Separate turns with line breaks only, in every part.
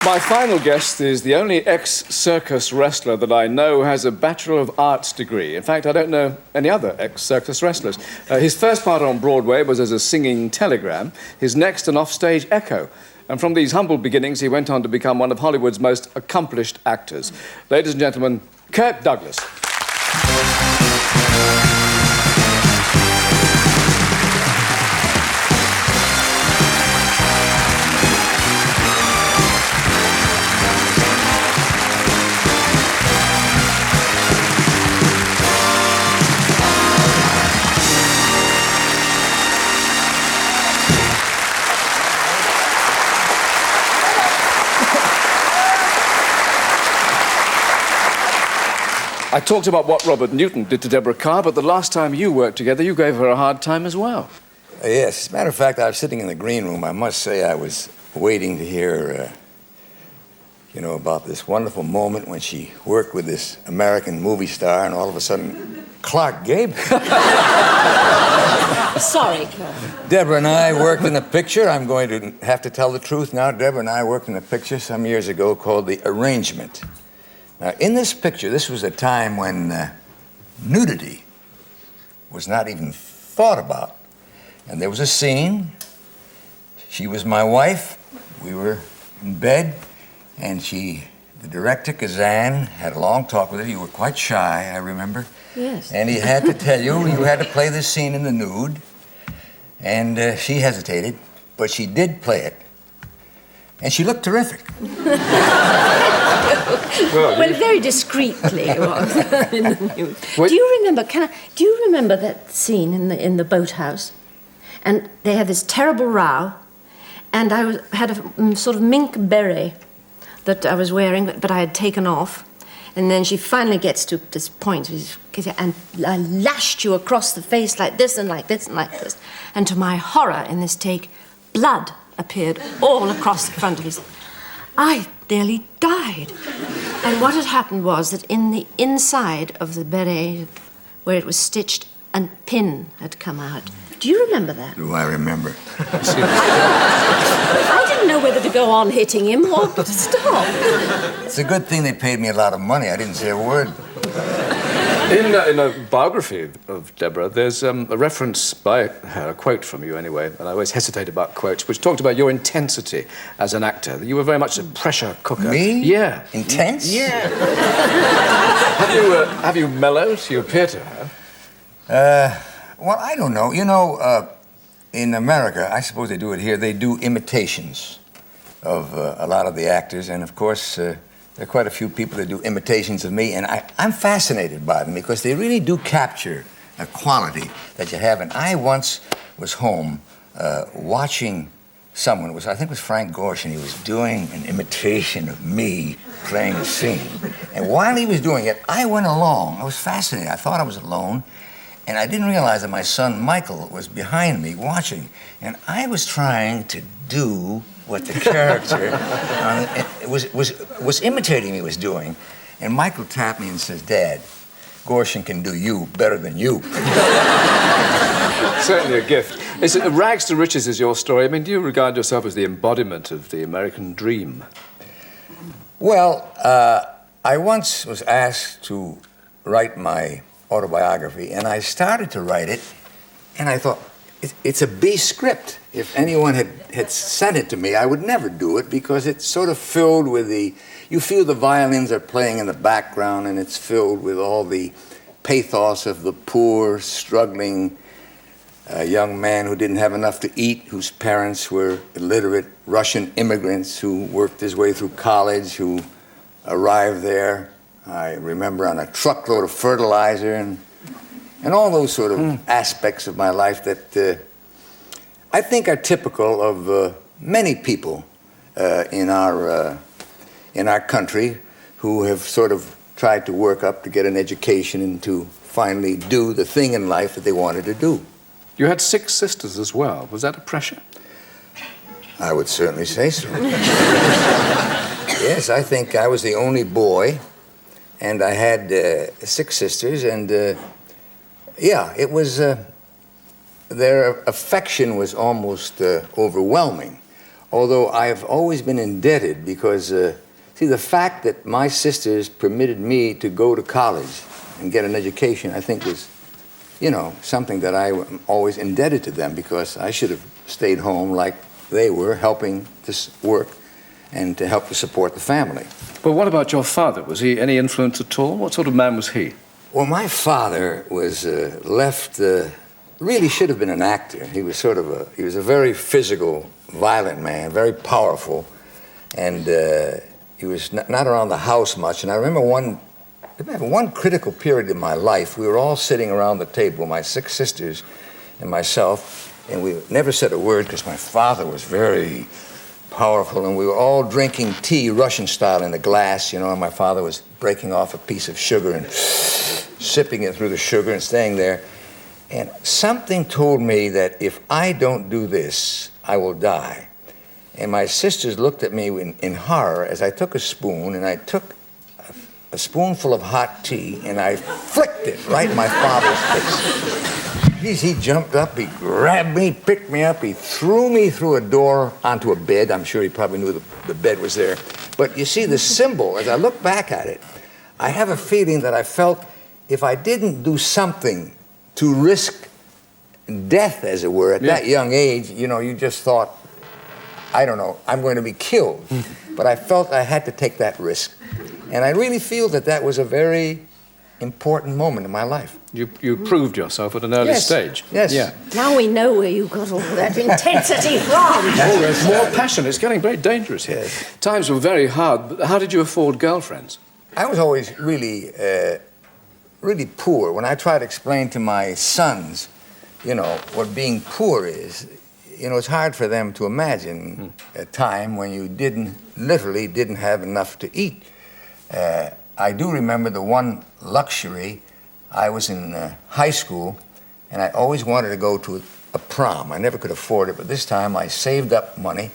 My final guest is the only ex-circus wrestler that I know has a Bachelor of Arts degree. In fact, I don't know any other ex-circus wrestlers. His first part on Broadway was as a singing telegram, his next an offstage echo. And from these humble beginnings, he went on to become one of Hollywood's most accomplished actors. Ladies and gentlemen, Kirk Douglas. I talked about what Robert Newton did to Deborah Kerr, but the last time you worked together, you gave her a hard time as well.
Yes, as a matter of fact, I was sitting in the green room. I must say I was waiting to hear, about this wonderful moment when she worked with this American movie star, and all of a sudden, Clark Gable.
Sorry, Kirk.
Deborah and I worked in a picture. I'm going to have to tell the truth now. Deborah and I worked in a picture some years ago called The Arrangement. Now, in this picture, this was a time when nudity was not even thought about. And there was a scene. She was my wife. We were in bed. And the director, Kazan, had a long talk with her. You were quite shy, I remember.
Yes.
And he had to tell you had to play this scene in the nude. And she hesitated, but she did play it. And she looked terrific.
Well, very discreetly it was. Do you remember that scene in the boathouse? And they had this terrible row, and I had a sort of mink beret that I was wearing, but I had taken off. And then she finally gets to this point, and I lashed you across the face like this and like this and like this. And to my horror in this take, blood appeared all across the front of his... I nearly died. And what had happened was that in the inside of the beret, where it was stitched, a pin had come out. Do you remember that?
Do I remember?
I didn't know whether to go on hitting him or to stop.
It's a good thing they paid me a lot of money. I didn't say a word.
In a biography of Deborah, there's a reference by her, a quote from you anyway, and I always hesitate about quotes, which talked about your intensity as an actor. You were very much a pressure cooker.
Me?
Yeah.
Intense?
Yeah. Have you mellowed? You appear to have.
Well, I don't know. In America, I suppose they do it here, they do imitations of a lot of the actors, and of course, there are quite a few people that do imitations of me, and I'm fascinated by them because they really do capture a quality that you have. And I once was home watching someone, I think it was Frank Gorsh, and he was doing an imitation of me playing a scene. And while he was doing it, I went along. I was fascinated. I thought I was alone, and I didn't realize that my son Michael was behind me watching, and I was trying to do what the character was imitating me was doing. And Michael tapped me and says, "Dad, Gorshin can do you better than you."
Certainly a gift. Rags to Riches is your story. I mean, do you regard yourself as the embodiment of the American dream?
Well, I once was asked to write my autobiography, and I started to write it, and I thought, it's a B script. If anyone had sent it to me, I would never do it because it's sort of filled with you feel the violins are playing in the background, and it's filled with all the pathos of the poor, struggling young man who didn't have enough to eat, whose parents were illiterate Russian immigrants who worked his way through college, who arrived there, I remember, on a truckload of fertilizer, and all those sort of aspects of my life that I think are typical of many people in our country who have sort of tried to work up to get an education and to finally do the thing in life that they wanted to do.
You had 6 sisters as well. Was that a pressure?
I would certainly say so. Yes, I think I was the only boy, and I had 6 sisters, and yeah, it was, their affection was almost overwhelming. although I have always been indebted because, see, the fact that my sisters permitted me to go to college and get an education, I think was, you know, something that I am always indebted to them, because I should have stayed home like they were, helping to work and to help to support the family.
But what about your father? Was he any influence at all? What sort of man was he?
Well, my father was really should have been an actor. He was he was a very physical, violent man, very powerful, and he was not around the house much. And I remember one critical period in my life, we were all sitting around the table, my 6 sisters and myself, and we never said a word because my father was very powerful, and we were all drinking tea Russian style in a glass, you know, and my father was breaking off a piece of sugar and sipping it through the sugar and staying there. And something told me that if I don't do this, I will die. And my sisters looked at me in horror as I took a spoon, and I took a spoonful of hot tea and I flicked it right in my father's face. He jumped up, he grabbed me, picked me up, he threw me through a door onto a bed. I'm sure he probably knew the bed was there. But you see, the symbol, as I look back at it, I have a feeling that I felt if I didn't do something to risk death, as it were, at that young age, you know, you just thought, I don't know, I'm going to be killed. But I felt I had to take that risk. And I really feel that that was a very important moment in my life.
You proved yourself at an early stage.
Yes.
Yeah.
Now we know where you got all that intensity from.
Oh, there's more passion. It's getting very dangerous here.
Yes.
Times were very hard, but how did you afford girlfriends?
I was always really poor. When I try to explain to my sons, you know, what being poor is, you know, it's hard for them to imagine a time when you literally didn't have enough to eat. I do remember the one luxury. I was in high school, and I always wanted to go to a prom. I never could afford it, but this time I saved up money,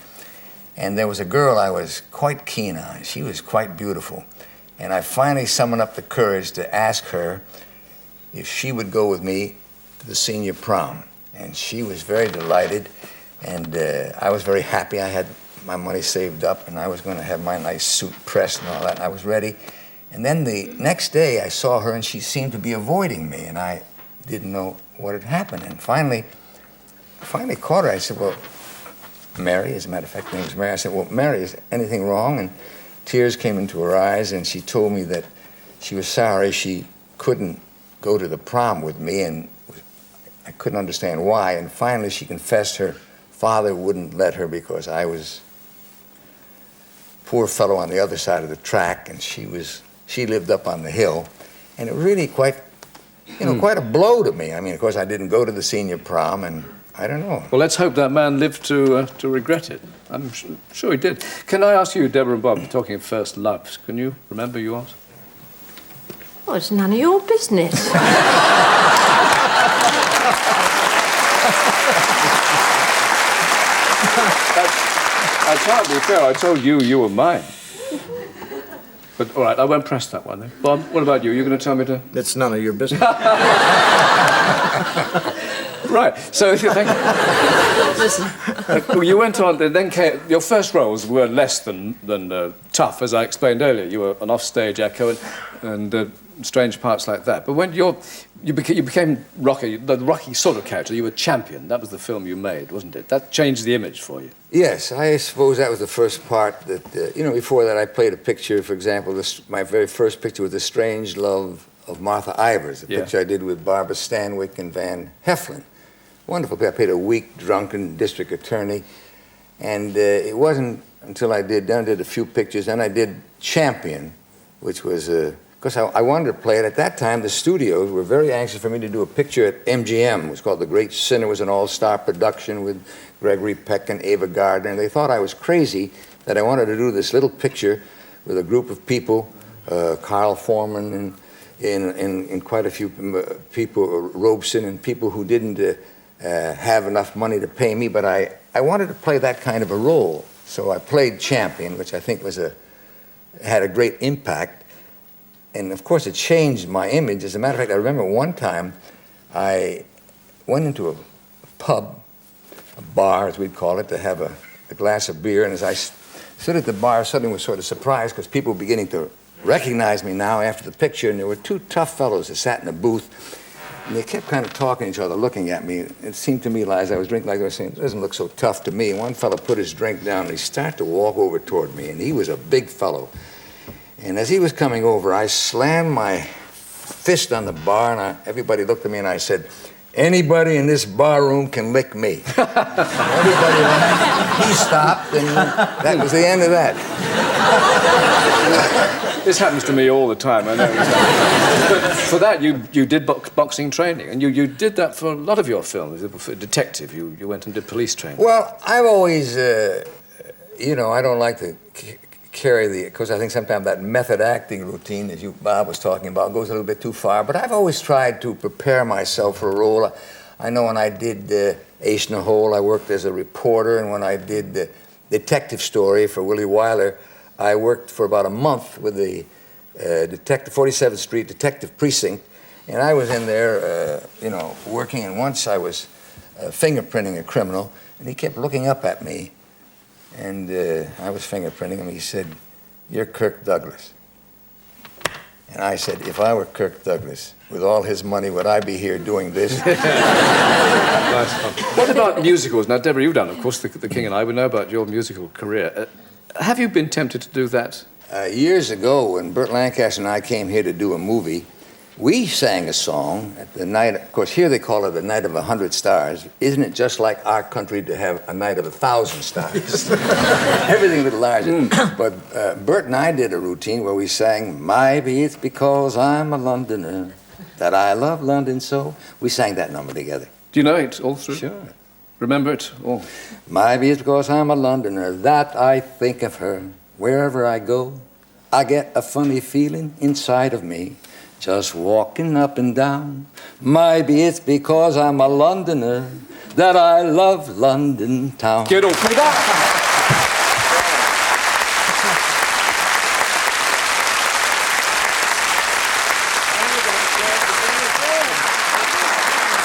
and there was a girl I was quite keen on. She was quite beautiful, and I finally summoned up the courage to ask her if she would go with me to the senior prom, and she was very delighted, and I was very happy. I had my money saved up, and I was going to have my nice suit pressed and all that, and I was ready. And then the next day I saw her, and she seemed to be avoiding me, and I didn't know what had happened. And finally caught her. I said, well, Mary, as a matter of fact, her name was Mary. I said, well, Mary, is anything wrong? And tears came into her eyes, and she told me that she was sorry she couldn't go to the prom with me, and I couldn't understand why. And finally she confessed her father wouldn't let her because I was poor fellow on the other side of the track, and she lived up on the hill, and it was really quite a blow to me. I mean, of course, I didn't go to the senior prom, and I don't know.
Well, let's hope that man lived to regret it. I'm sure he did. Can I ask you, Deborah and Bob, talking of first loves, can you remember yours?
Well, it's none of your business.
I can't be fair. I told you were mine. But, all right, I won't press that one then. Bob, what about you? You're going to tell me to...
It's none of your business.
Right, so thank you. You went on, then came, your first roles were less than tough, as I explained earlier. You were an offstage echo and strange parts like that. But when you became Rocky, the Rocky sort of character, you were champion. That was the film you made, wasn't it? That changed the image for you.
Yes, I suppose that was the first part that, before that I played a picture, for example, my very first picture was The Strange Love of Martha Ivers, a picture I did with Barbara Stanwyck and Van Heflin. Wonderful picture. I played a weak, drunken district attorney, and it wasn't until I did a few pictures, and I did Champion, which was, because I wanted to play it. At that time, the studios were very anxious for me to do a picture at MGM. It was called The Great Sinner. It was an all-star production with Gregory Peck and Ava Gardner, and they thought I was crazy that I wanted to do this little picture with a group of people, Carl Foreman and quite a few people, Robeson, and people who didn't have enough money to pay me, but I wanted to play that kind of a role. So I played Champion, which I think had a great impact. And of course, it changed my image. As a matter of fact, I remember one time I went into a pub, a bar as we'd call it, to have a a glass of beer, and as I stood at the bar, suddenly was sort of surprised because people were beginning to recognize me now after the picture, and there were two tough fellows that sat in the booth, and they kept kind of talking to each other, looking at me. It seemed to me, as I was drinking, like they were saying, it doesn't look so tough to me. And one fellow put his drink down, and he started to walk over toward me, and he was a big fellow. And as he was coming over, I slammed my fist on the bar, and everybody looked at me, and I said, anybody in this bar room can lick me. Everybody laughed. He stopped, and that was the end of that.
This happens to me all the time, I know. But for that, you did boxing training, and you did that for a lot of your films. For a detective, you went and did police training.
Well, I've always, you know, I don't like to carry because I think sometimes that method acting routine that Bob was talking about goes a little bit too far, but I've always tried to prepare myself for a role. I know when I did Ace in the Hole, I worked as a reporter, and when I did the Detective Story for Willie Wyler, I worked for about a month with the 47th Street Detective Precinct, and I was in there, you know, working, and once I was fingerprinting a criminal, and he kept looking up at me, and I was fingerprinting him. He said, "You're Kirk Douglas." And I said, if I were Kirk Douglas, with all his money, would I be here doing this?
Nice. What about musicals? Now, Deborah, you've done, of course, The King and I. We know about your musical career. Have you been tempted to do that?
Years ago, when Burt Lancaster and I came here to do a movie, we sang a song at the night, of course, here they call it the night of 100 stars. Isn't it just like our country to have a night of 1,000 stars? Everything a little larger. But Burt and I did a routine where we sang, maybe it's because I'm a Londoner that I love London so. We sang that number together.
Do you know it all through?
Sure.
Remember it all?
Maybe it's because I'm a Londoner that I think of her. Wherever I go, I get a funny feeling inside of me. Just walking up and down. Maybe it's because I'm a Londoner that I love London town.
Get off me that.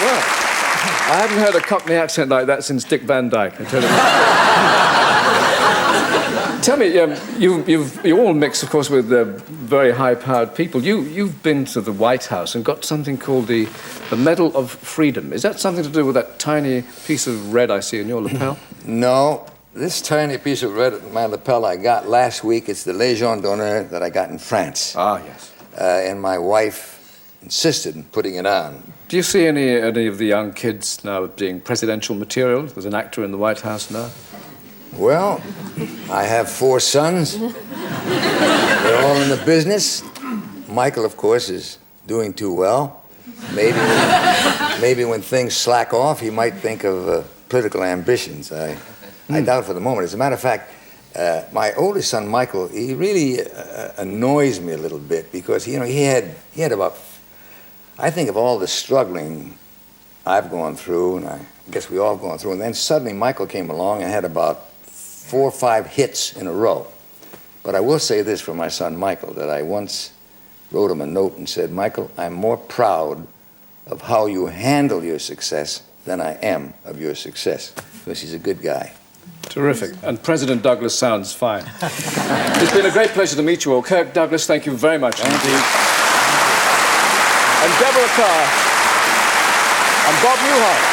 Well, I haven't heard a Cockney accent like that since Dick Van Dyke, I tell you. Tell me, you're all mixed, of course, with very high-powered people. You've been to the White House and got something called the Medal of Freedom. Is that something to do with that tiny piece of red I see in your lapel?
No, this tiny piece of red at my lapel I got last week. It's the Légion d'honneur that I got in France.
Ah, yes.
And my wife insisted in putting it on.
Do you see any of the young kids now being presidential material? There's an actor in the White House now.
Well, I have 4 sons. They're all in the business. Michael, of course, is doing too well. Maybe when things slack off, he might think of political ambitions. I doubt for the moment. As a matter of fact, my oldest son, Michael, he really annoys me a little bit because, you know, he had about, I think of all the struggling I've gone through, and I guess we all gone through, and then suddenly Michael came along and had about 4 or 5 hits in a row. But I will say this for my son Michael, that I once wrote him a note and said, Michael, I'm more proud of how you handle your success than I am of your success, because he's a good guy.
Terrific. And President Douglas sounds fine. It's been a great pleasure to meet you all. Kirk Douglas, thank you very much indeed. And Deborah Kerr and Bob Newhart.